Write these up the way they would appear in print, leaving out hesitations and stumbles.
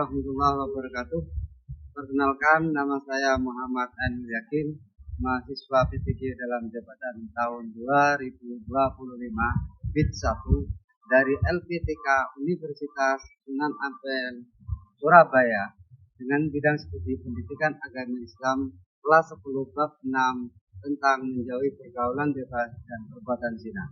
warahmatullahi wabarakatuh. Perkenalkan, nama saya Muhammad Ainul Yakin, mahasiswa PPG dalam jabatan tahun 2025 BID 1 dari LPTK Universitas Sunan Ampel Surabaya dengan bidang studi pendidikan agama Islam kelas 10 bab 6 tentang menjauhi pergaulan bebas dan perbuatan zina.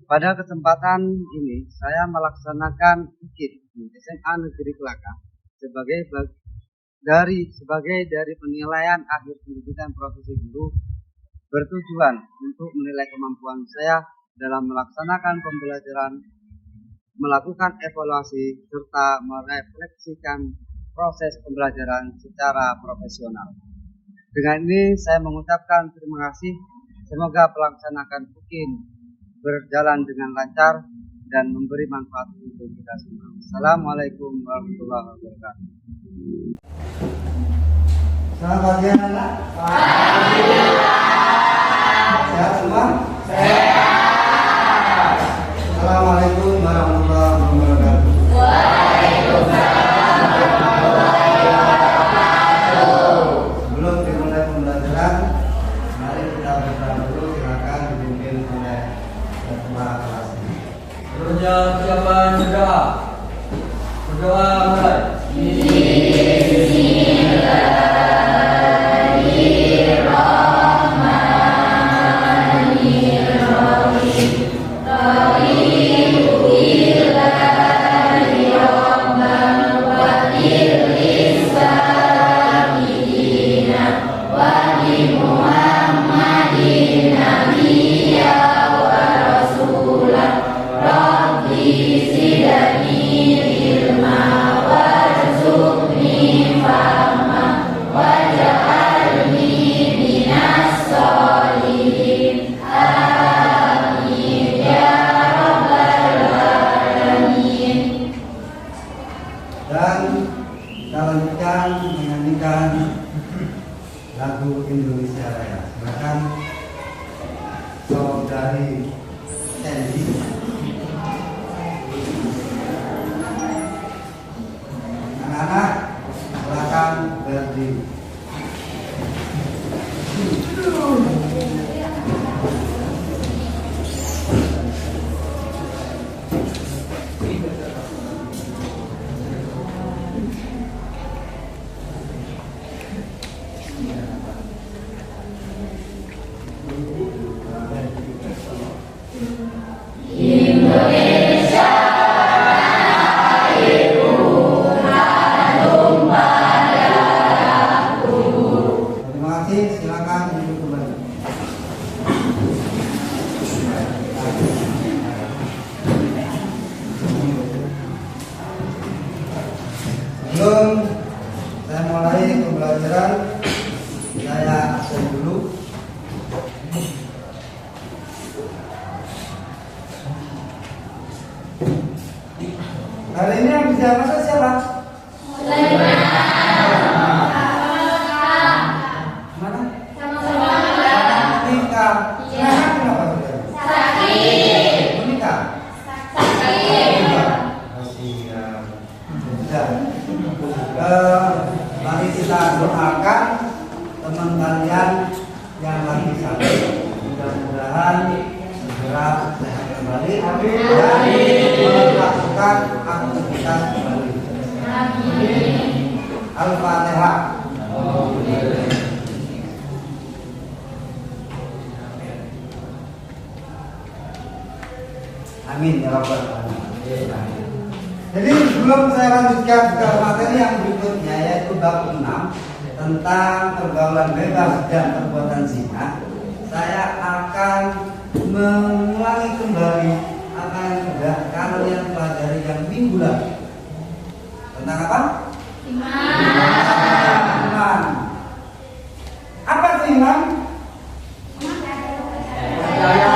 Pada kesempatan ini saya melaksanakan UKID di SMA Negeri Kelaka sebagai dari penilaian akhir pendidikan profesi guru, bertujuan untuk menilai kemampuan saya dalam melaksanakan pembelajaran, melakukan evaluasi serta merefleksikan proses pembelajaran secara profesional. Dengan ini saya mengucapkan terima kasih. Semoga pelaksanaan UKID berjalan dengan lancar dan memberi manfaat untuk kita semua. Assalamualaikum warahmatullahi wabarakatuh. Selamat pagi anak-anak. Sehat semua? Sehat. Assalamualaikum warahmatullahi wabarakatuh. Waalaikumsalam warahmatullahi wabarakatuh. Sebelum dimulai pembelajaran, mari kita berdoa dulu. Silakan dipimpin oleh ketua kelas ini. Persiapan berdoa. Berdoa mulai. Dan kita lanjutkan menyanyikan lagu Indonesia Raya. Silakan saudari Sandy. Anak-anak silakan berdiri. Silakan duduk kembali. Sebelum saya mulai pembelajaran, saya absen dulu. Hari ini yang bisa masuk siapa? Mari kita doakan teman kalian yang lagi sakit, mudah-mudahan segera sehat kembali dan melakukan aktivitas kembali. Al-Fatihah. Amin ya rabbal alamin. Jadi sebelum saya lanjutkan ke materi yang berikutnya, yaitu bab 6 tentang pergaulan bebas dan perbuatan zina, saya akan mengulangi kembali apa yang sudah kalian pelajari yang minggu lalu. Tentang apa? Iman. Apa itu iman? Percaya.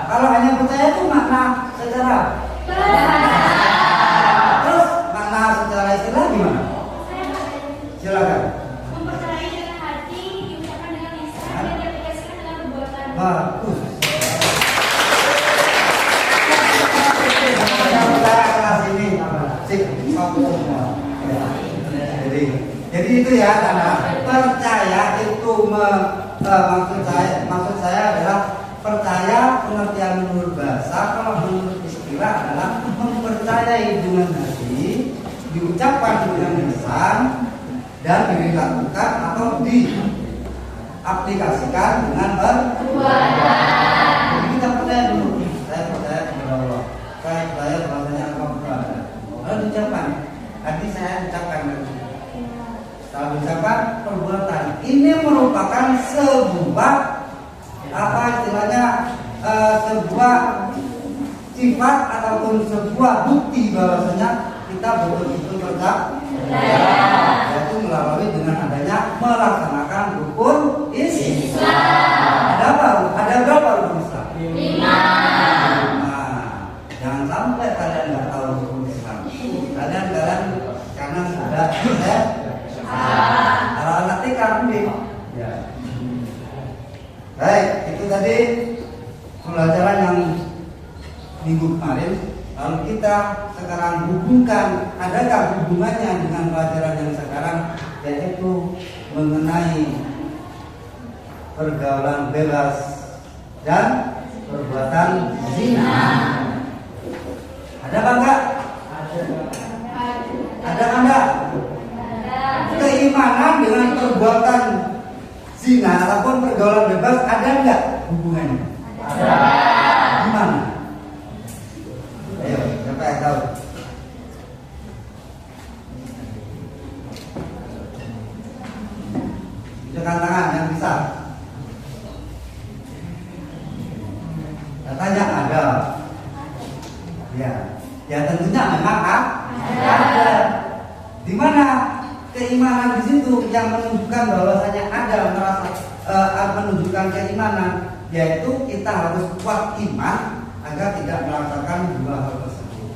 Kalau hanya percaya itu makna secara secara istilah gimana? Silakan. Mempercayai dengan hati, diucapkan dengan lisan, dan diaplikasikan dengan perbuatan. Bagus. Saya kelas ini sip, Jadi itu ya, karena percaya itu maksud saya adalah percaya pengertian menurut bahasa, kalau menurut istilah adalah mempercayai dengan hati, diucapkan dengan lisan, dan dilakukan atau diaplikasikan dengan perbuatan. Jadi kita percaya dulu, saya percaya kepada Allah, saya percaya bahwasanya Allah berada. Lalu diucapkan, tadi saya ucapkan lagi. Kalau diucapkan perbuatan, ini merupakan sebuah apa istilahnya, sebuah sifat ataupun sebuah bukti bahwasanya kita betul-betul percaya, yaitu melalui dengan adanya melaksanakan rukun Islam. Ada berapa rukun Islam? 5. Nah, jangan sampai kalian nggak tahu rukun Islam. Kalian karena sudah kalau anak TK ya. Baik, itu tadi pelajaran yang minggu kemarin. Lalu kita sekarang hubungkan, adakah hubungannya dengan pelajaran yang sekarang, yaitu mengenai pergaulan bebas dan perbuatan zina. Ada apa enggak? Ada enggak? Keimanan dengan perbuatan zina ataupun pergaulan bebas ada enggak hubungannya? Ada. Gimana? Ayo, siapa yang tahu? Tekan tangan yang bisa. Katanya ada. Ya tentunya memang ada. Di mana keimanan di situ yang menunjukkan bahwasanya ada menunjukkan keimanan, yaitu kita harus kuat iman agar tidak melakukan dua hal tersebut.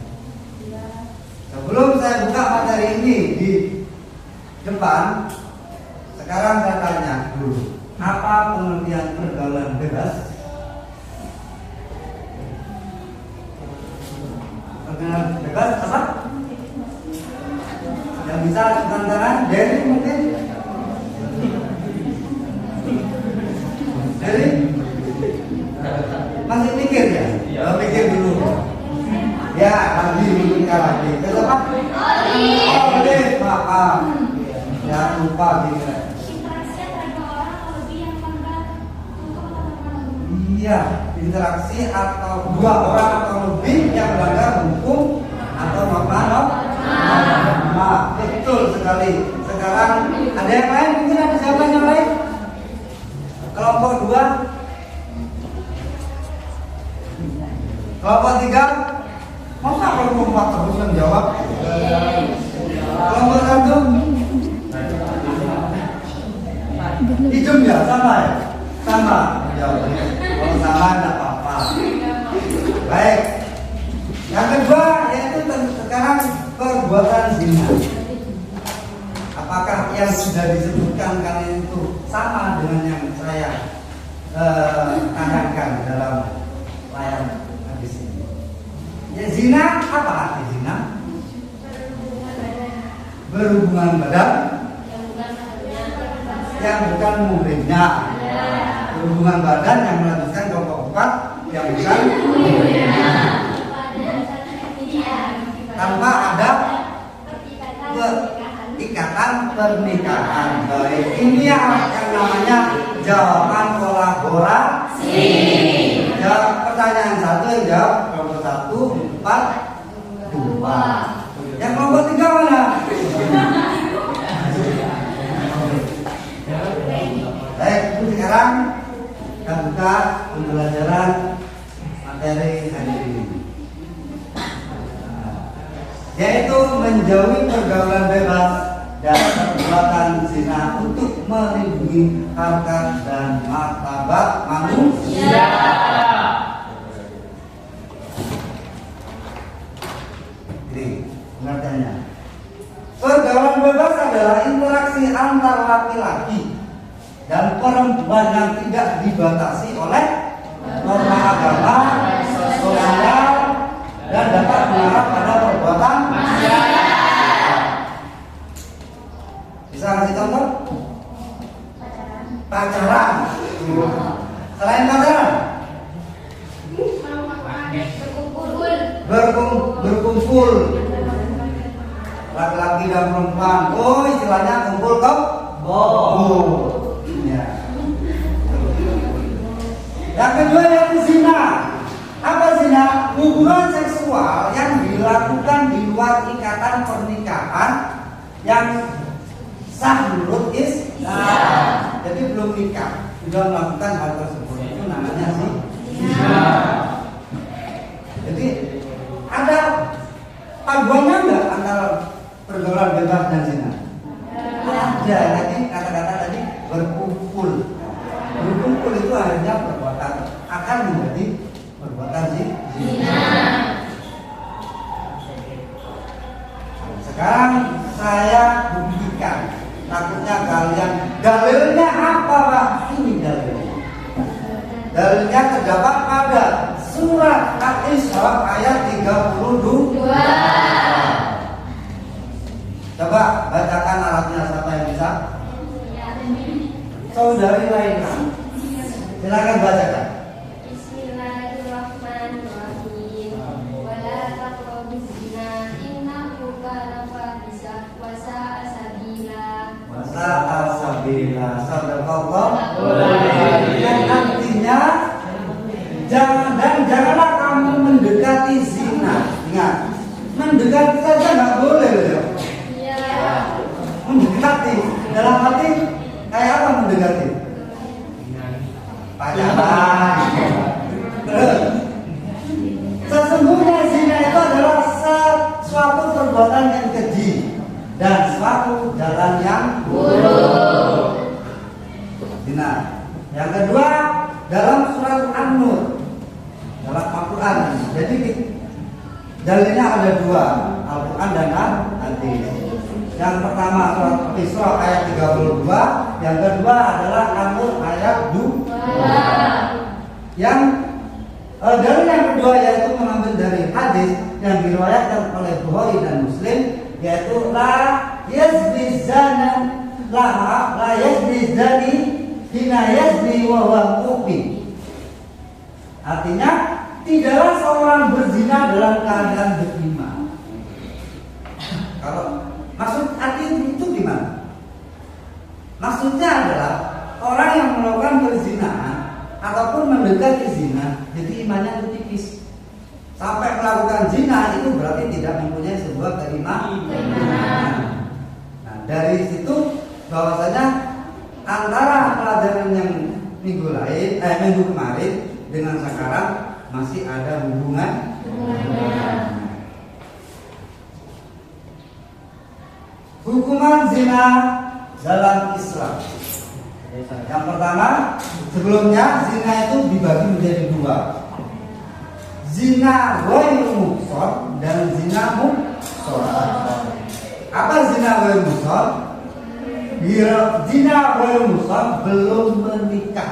Sebelum saya buka materi ini di depan, sekarang saya tanya dulu, apa pengertian pergaulan bebas? Pergaulan bebas apa? Yang bisa tekan tangan, dari mungkin? Dari? Masih mikir ya? Pikir dulu. Ya, lagi dulu kita lagi. Kenapa? Boleh, maaf. Ya, lupa gitu. Iya, interaksi atau dua orang atau lebih yang melanggar hukum atau norma. Betul sekali. Sekarang ada yang lain? Mungkin ada siapa yang lain? Kelompok 2, kelompok 3, masa kelompok 4 terus yang jawab? Kelompok 1, hijau ya, sama ya? Sama jawabnya. Kalau sama tidak apa-apa. Baik. Yang kedua yaitu sekarang perbuatan zina. Apakah yang sudah disebutkan kalian itu sama dengan yang saya tanyakan dalam layar habis ini? Ya, zina apa arti zina? Berhubungan badan yang bukan muhrimnya. Berhubungan badan yang melanjutkan kelompok 4 yang bukan muhrimnya. Tanpa ada ikatan pernikahan. Baik, ini yang namanya jawaban kolaborasi. Jawab pertanyaan 1 yang jawab kelompok 1, 4, 2. Yang kelompok 3 mana? Baik, sekarang kita buka pembelajaran materi hari ini, yaitu menjauhi pergaulan bebas dan perbuatan zina untuk melindungi harkat dan martabat manusia. Ini pengertiannya. Pergaulan bebas adalah interaksi antar laki-laki dan perempuan yang tidak dibatasi oleh norma agama, sosial, dan dapat mengarah pada perbuatan maksiat. Bisa kasih contoh. Pacaran. Selain pacaran, berkumpul laki-laki dan perempuan. Oh, istilahnya kumpul kebo. Ya. Yang kedua yaitu zina. Apa zina? Hubungan seksual yang dilakukan di luar ikatan pernikahan yang sah menurut Islam. Jadi belum nikah sudah melakukan hal tersebut, itu namanya zina. Jadi ada paduannya enggak antara pergaulan bebas dan zina? Ada. Tadi kata-kata tadi berkumpul. Berkumpul itu akhirnya perbuatan akan menjadi perbuatan zina. Sekarang saya buktikan. Takutnya kalian dalilnya apa Pak? Ini dalilnya. Dalilnya terdapat pada surat Al-Isra ayat 32. Coba bacakan Arabnya, siapa yang bisa? Saudari Laila. Silakan bacakan. Bismillahirrahmanirrahim. Wala taqrabuz zina innahu kana fahisha wa sa'a sabila. Sabila. Sadaqallah. Yang artinya janganlah kamu mendekati zina. Ingat, mendekati saja nggak boleh loh. Mendekati dalam arti kayak apa mendekati? Pacaran. Sesungguhnya zina itu adalah suatu perbuatan yang keji dan suatu jalan yang buruk. Zina. Yang kedua dalam surat An-Nur, dalam Al-Quran. Jadi dalilnya ada dua, Al-Quran dan Hadis. Yang pertama surat Isra ayat 32, yang kedua adalah An-Nur ayat 2. Yang dalil yang kedua yaitu mengambil dari hadis yang diriwayatkan oleh Bukhari dan Muslim, yaitu la yazni zani hina yazni wa huwa mu'min. Artinya tidaklah seorang berzina dalam keadaan beriman. Kalau maksud arti itu gimana? Maksudnya adalah orang yang melakukan perzinahan ataupun mendekati zina, jadi imannya itu tipis. Sampai melakukan zina itu berarti tidak mempunyai sebuah keimanan. Nah, dari situ bahwasanya antara pelajaran yang minggu kemarin dengan sekarang masih ada hubungan. Hukuman zina dalam Islam. Yang pertama, sebelumnya zina itu dibagi menjadi dua. Zina ghairu muhsan dan zina muhsan. Apa zina ghairu muhsan? Zina ghairu muhsan belum menikah.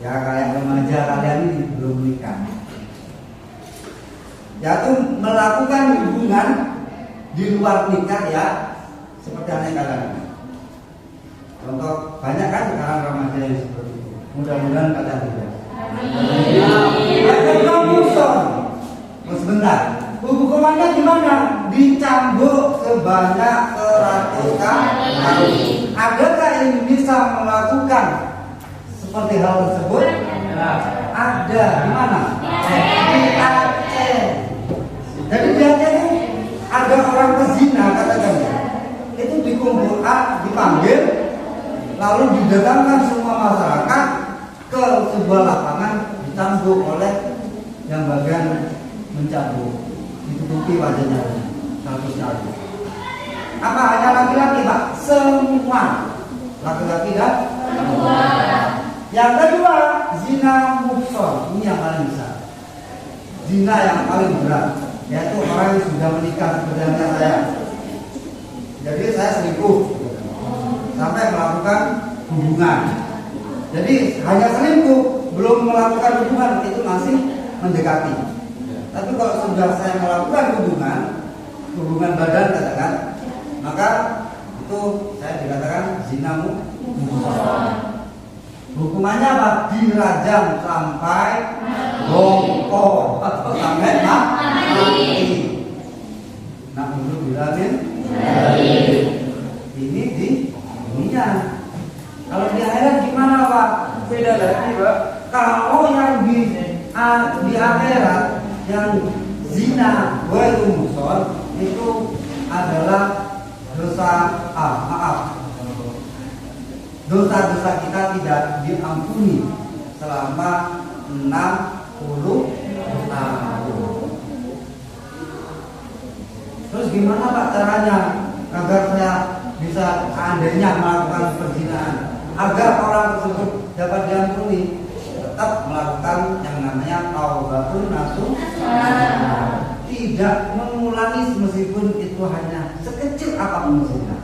Ya kayak remaja kalian ini belum menikah. Yaitu melakukan hubungan di luar nikah ya, seperti aneh kalian. Contoh banyak kan sekarang remaja yang seperti itu. Mudah-mudahan kalian tidak. Sebentar, hukumannya gimana? Dicambuk sebanyak 100 kali. Adakah yang bisa melakukan seperti hal tersebut? Ada. Di mana? Di Aceh. Jadi di Aceh itu ada orang pezina katakan. Itu dipanggil, lalu didatangkan semua masyarakat ke sebuah lapangan, dicambuk oleh yang bagian mencambuk, ditutupi wajahnya 100 kali. Apa hanya laki-laki Pak? Semua laki-laki dan perempuan. Yang kedua, zina muhsan. Ini yang paling besar. Zina yang paling berat, yaitu orang yang sudah menikah seperti saya. Jadi saya selingkuh sampai melakukan hubungan. Jadi hanya selingkuh, belum melakukan hubungan, itu masih mendekati. Tapi kalau sudah saya melakukan hubungan badan katakan, maka itu saya dikatakan zina muhsan. Hukumannya apa? Dirajam sampai bongkok sampai mati. Nah, dulu bilangin ini di dunia. Kalau di akhirat gimana Pak? Beda lagi Pak. Kalau yang di akhirat yang zina ghairu muhsan itu adalah dosa dosa-dosa kita tidak diampuni selama 60 tahun. Terus gimana Pak caranya agar saya bisa seandainya melakukan perzinahan, agar orang tersebut dapat diampuni? Tetap melakukan yang namanya taubatun nasuh, tidak mengulangi meskipun itu hanya sekecil apapun zina,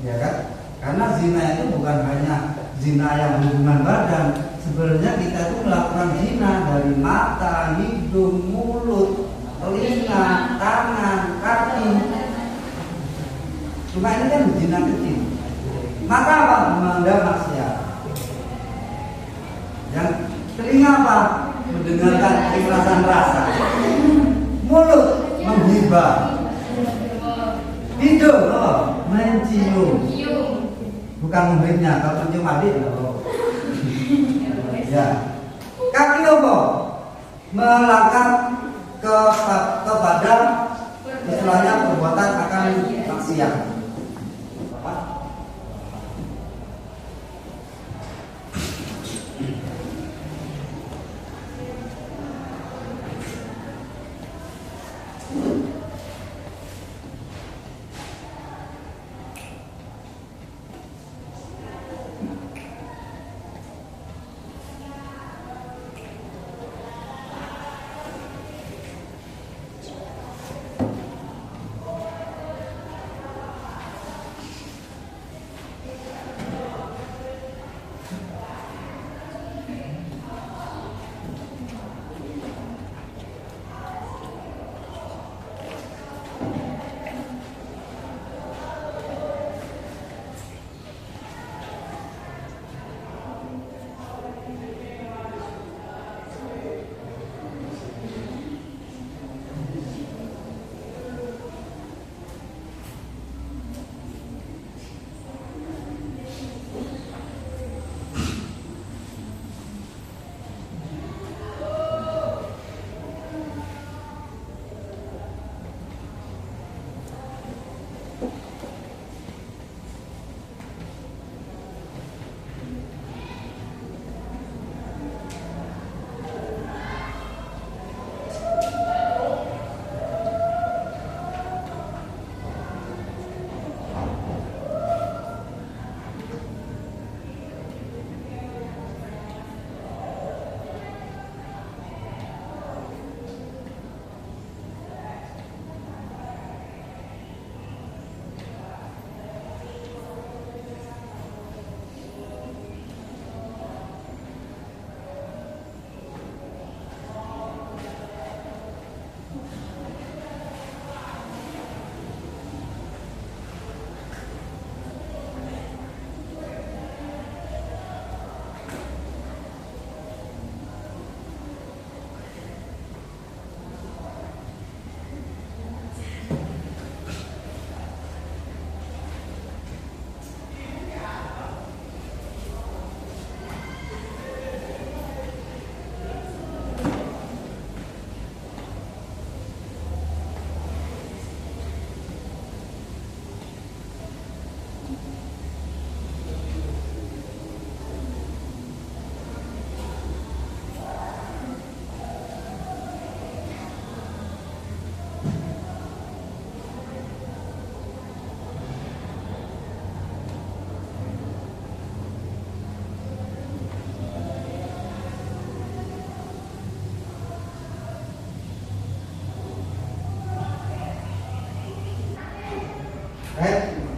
ya kan? Karena zina itu bukan hanya zina yang hubungan badan. Sebenarnya kita itu melakukan zina dari mata, hidung, mulut, telinga, tangan, kaki. Cuma ini kan zina kecil. Maka apa? Memandang maksiat. Yang telinga apa? Mendengarkan ikhlasan rasa. Mulut menghibah. Hidung mencium. Bukan muhrimnya, kalau mencium adik ya. Kaki apa? Melangkah kepada istilahnya perbuatan akan maksiat.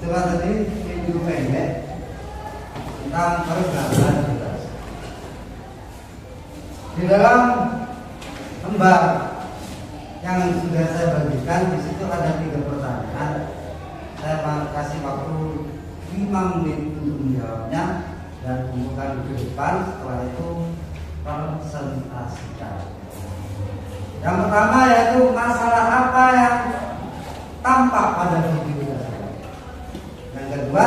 Setelah tadi video pendek tentang pergaulan kita. Di dalam lembar yang sudah saya bagikan, di situ ada 3 pertanyaan. saya kasih waktu 5 menit untuk menjawabnya dan kumpulkan ke depan. Setelah itu presentasikan. Yang pertama yaitu masalah apa yang tampak pada video tersebut. Yang kedua,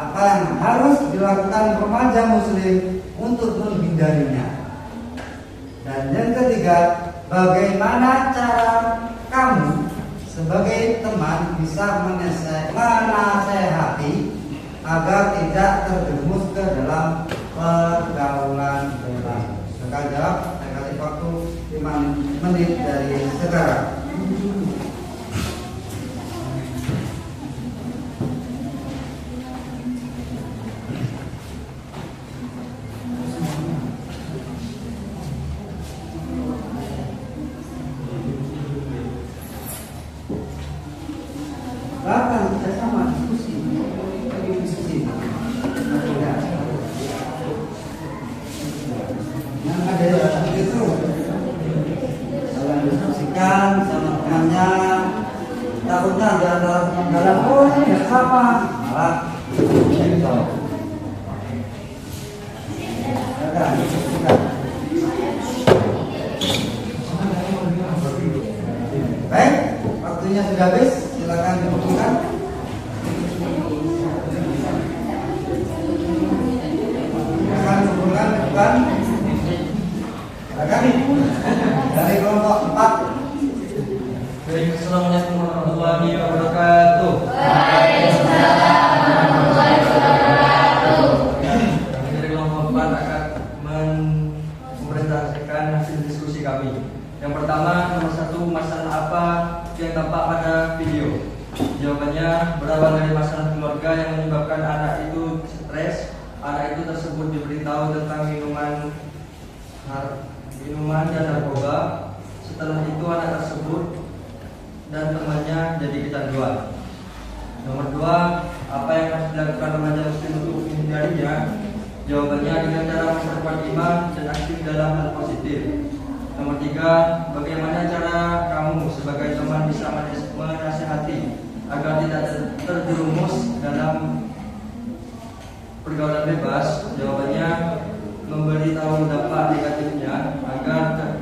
apa yang harus dilakukan remaja muslim untuk menghindarinya. Dan yang ketiga, bagaimana cara kamu sebagai teman bisa menasehati agar tidak terjerumus ke dalam pergaulan bebas. Silakan jawab. Saya kasih waktu 5 menit dari sekarang. Bahkan kita sama diskusi. Yang ada itu dalam diskusikan sama temannya, takutnya ada dalam ini ya sama malah baik, waktunya sudah habis. Silakan dibukukan. Silakan dibukukan ke depan. Silakan dari kelompok 4. Baik, assalamualaikum warahmatullahi wabarakatuh. Waalaikumsalam warahmatullahi wabarakatuh. Kami dari kelompok 4 akan mempresentasikan hasil diskusi kami. Yang pertama, nomor 1, masalah apa yang tampak pada video? Jawabannya berawal dari masalah keluarga yang menyebabkan anak itu stres. Anak itu tersebut diberitahu tentang minuman dan narkoba. Setelah itu anak tersebut dan temannya jadi kecanduan. Nomor 2, apa yang harus dilakukan remaja muslim untuk menghindarinya? Jawabannya dengan cara memperkuat iman dan aktif dalam hal positif. Nomor 3, bagaimana cara kamu sebagai teman bisa menasihati agar tidak terjerumus dalam pergaulan bebas? Jawabannya memberitahu dampak negatifnya agar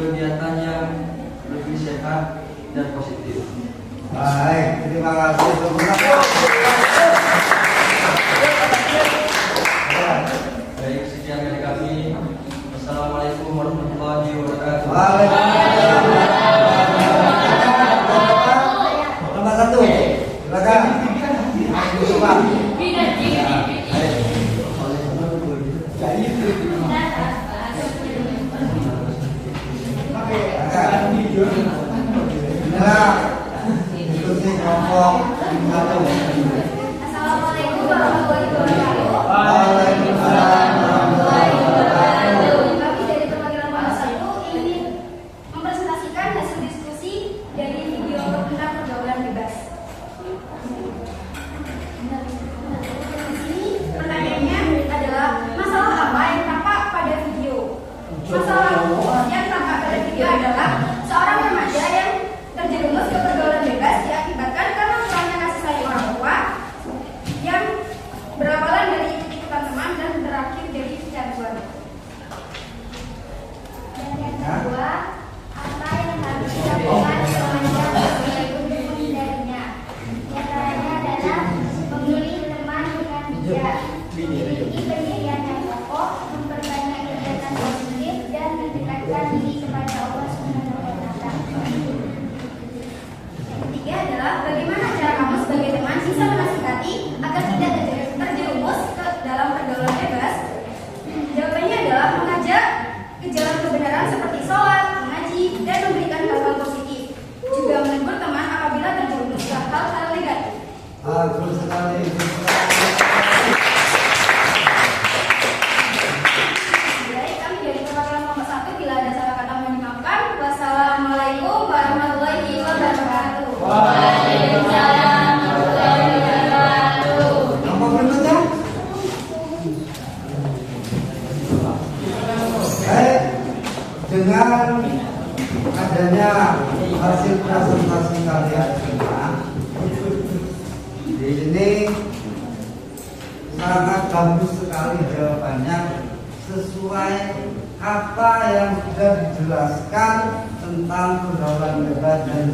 kegiatannya lebih sehat dan positif. Baik, terima kasih. Baik, sekian dari kami. Assalamualaikum warahmatullahi wabarakatuh. Waalaikumsalam. Nomor 1, silakan. Pak. Inilah diskusi kelompok 1. Assalamualaikum warahmatullahi wabarakatuh. Waalaikumsalam warahmatullahi wabarakatuh. Kami dari perwakilan kelompok 1 ingin mempresentasikan hasil diskusi dari video tentang pergaulan bebas. Di sini pertanyaannya adalah masalah apa yang tampak pada video? Masalah yang tampak pada video adalah seorang remaja yang terjerumus ke pergaulan bebas diakibatkan karena kurangnya kasih sayang orang tua yang berawalan dari ikut-ikutan teman dan berakhir jadi kecanduan. Dan yang kedua, apa yang harus dilakukan remaja untuk menghindarinya? Di antaranya adalah memilih teman dengan bijak, memiliki pendirian yang kokoh, memperbanyak kegiatan positif, dan mendekatkan diri kepada Allah Subhanahu wa Ta'ala. Yang ketiga adalah bagaimana cara kamu sebagai teman bisa menasihati agar tidak terjerumus ke dalam pergaulan bebas? Jawabannya adalah mengajak ke jalan kebenaran seperti sholat, mengaji, dan memberikan hal-hal positif. Juga menegur teman apabila terjerumus ke hal-hal negatif. Bagus sekali. Baik, kami dari perwakilan kelompok 1 bila ada salah kata mohon dimaafkan. Wassalamualaikum warahmatullahi wabarakatuh. Waalaikumsalam warahmatullahi wabarakatuh. Nomor berikutnya. Baik, dengan adanya hasil presentasi kalian semua, sini sangat bagus sekali jawabannya, sesuai apa yang sudah dijelaskan tentang pergaulan bebas dan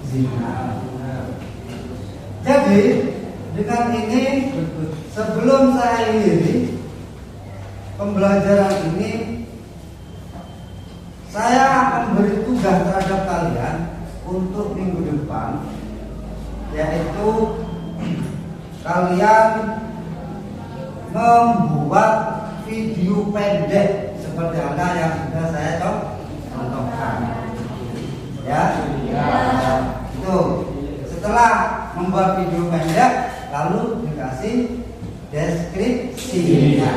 zina. Jadi dengan ini, sebelum saya akhiri pembelajaran ini, saya memberi tugas terhadap kalian untuk minggu depan, yaitu kalian membuat video pendek seperti apa yang sudah saya contohkan. Ya. Itu. Setelah membuat video pendek, lalu dikasih deskripsinya.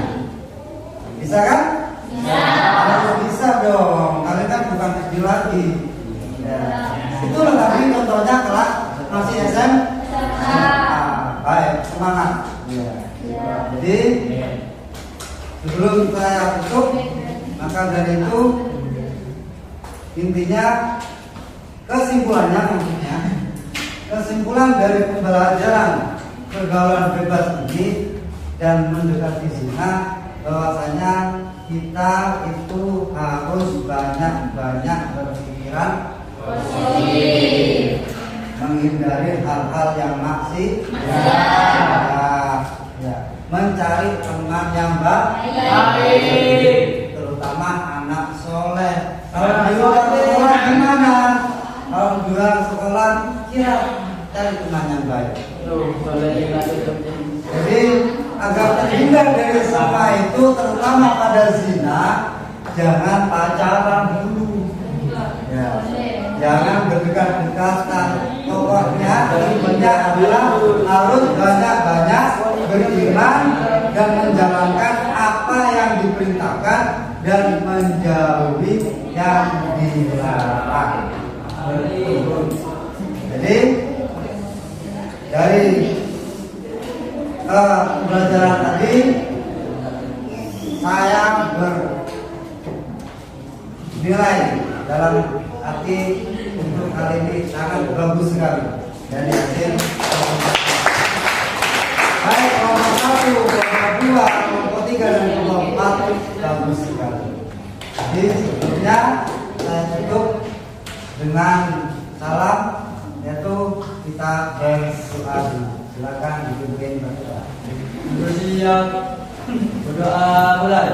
Bisa kan? Bisa. Harus bisa dong. Kalian kan bukan kecil lagi. Ya. Itu tadi contohnya kelas masih SMA. Baik, semangat. Ya. Jadi sebelum saya tutup, maka dari itu intinya kesimpulannya maksudnya, kesimpulan dari pembelajaran pergaulan bebas ini dan mendekati zina, bahwasanya kita itu harus banyak-banyak berpikiran positif, menghindari hal-hal yang maksiat, ya, mencari teman yang baik, terutama anak soleh. Kalau di luar sekolah gimana? Kalau di luar sekolah kira cari teman yang baik. Jadi agar terhindar dari semua itu, terutama pada zina, jangan pacaran dulu. Ya. Jangan berdekat-dekatan. Pokoknya intinya adalah harus banyak-banyak beriman dan menjalankan apa yang diperintahkan dan menjauhi yang dilarang. Jadi dari pembelajaran tadi saya bernilai dalam arti untuk kali ini sangat bagus sekali dari hasil baik kelompok 1, kelompok 2, kelompok 3 dan kelompok 4 bagus sekali. Jadi sebelumnya saya tutup dengan salam, yaitu kita berdoa. Silakan dipimpin berdoa. Bersiap, berdoa mulai.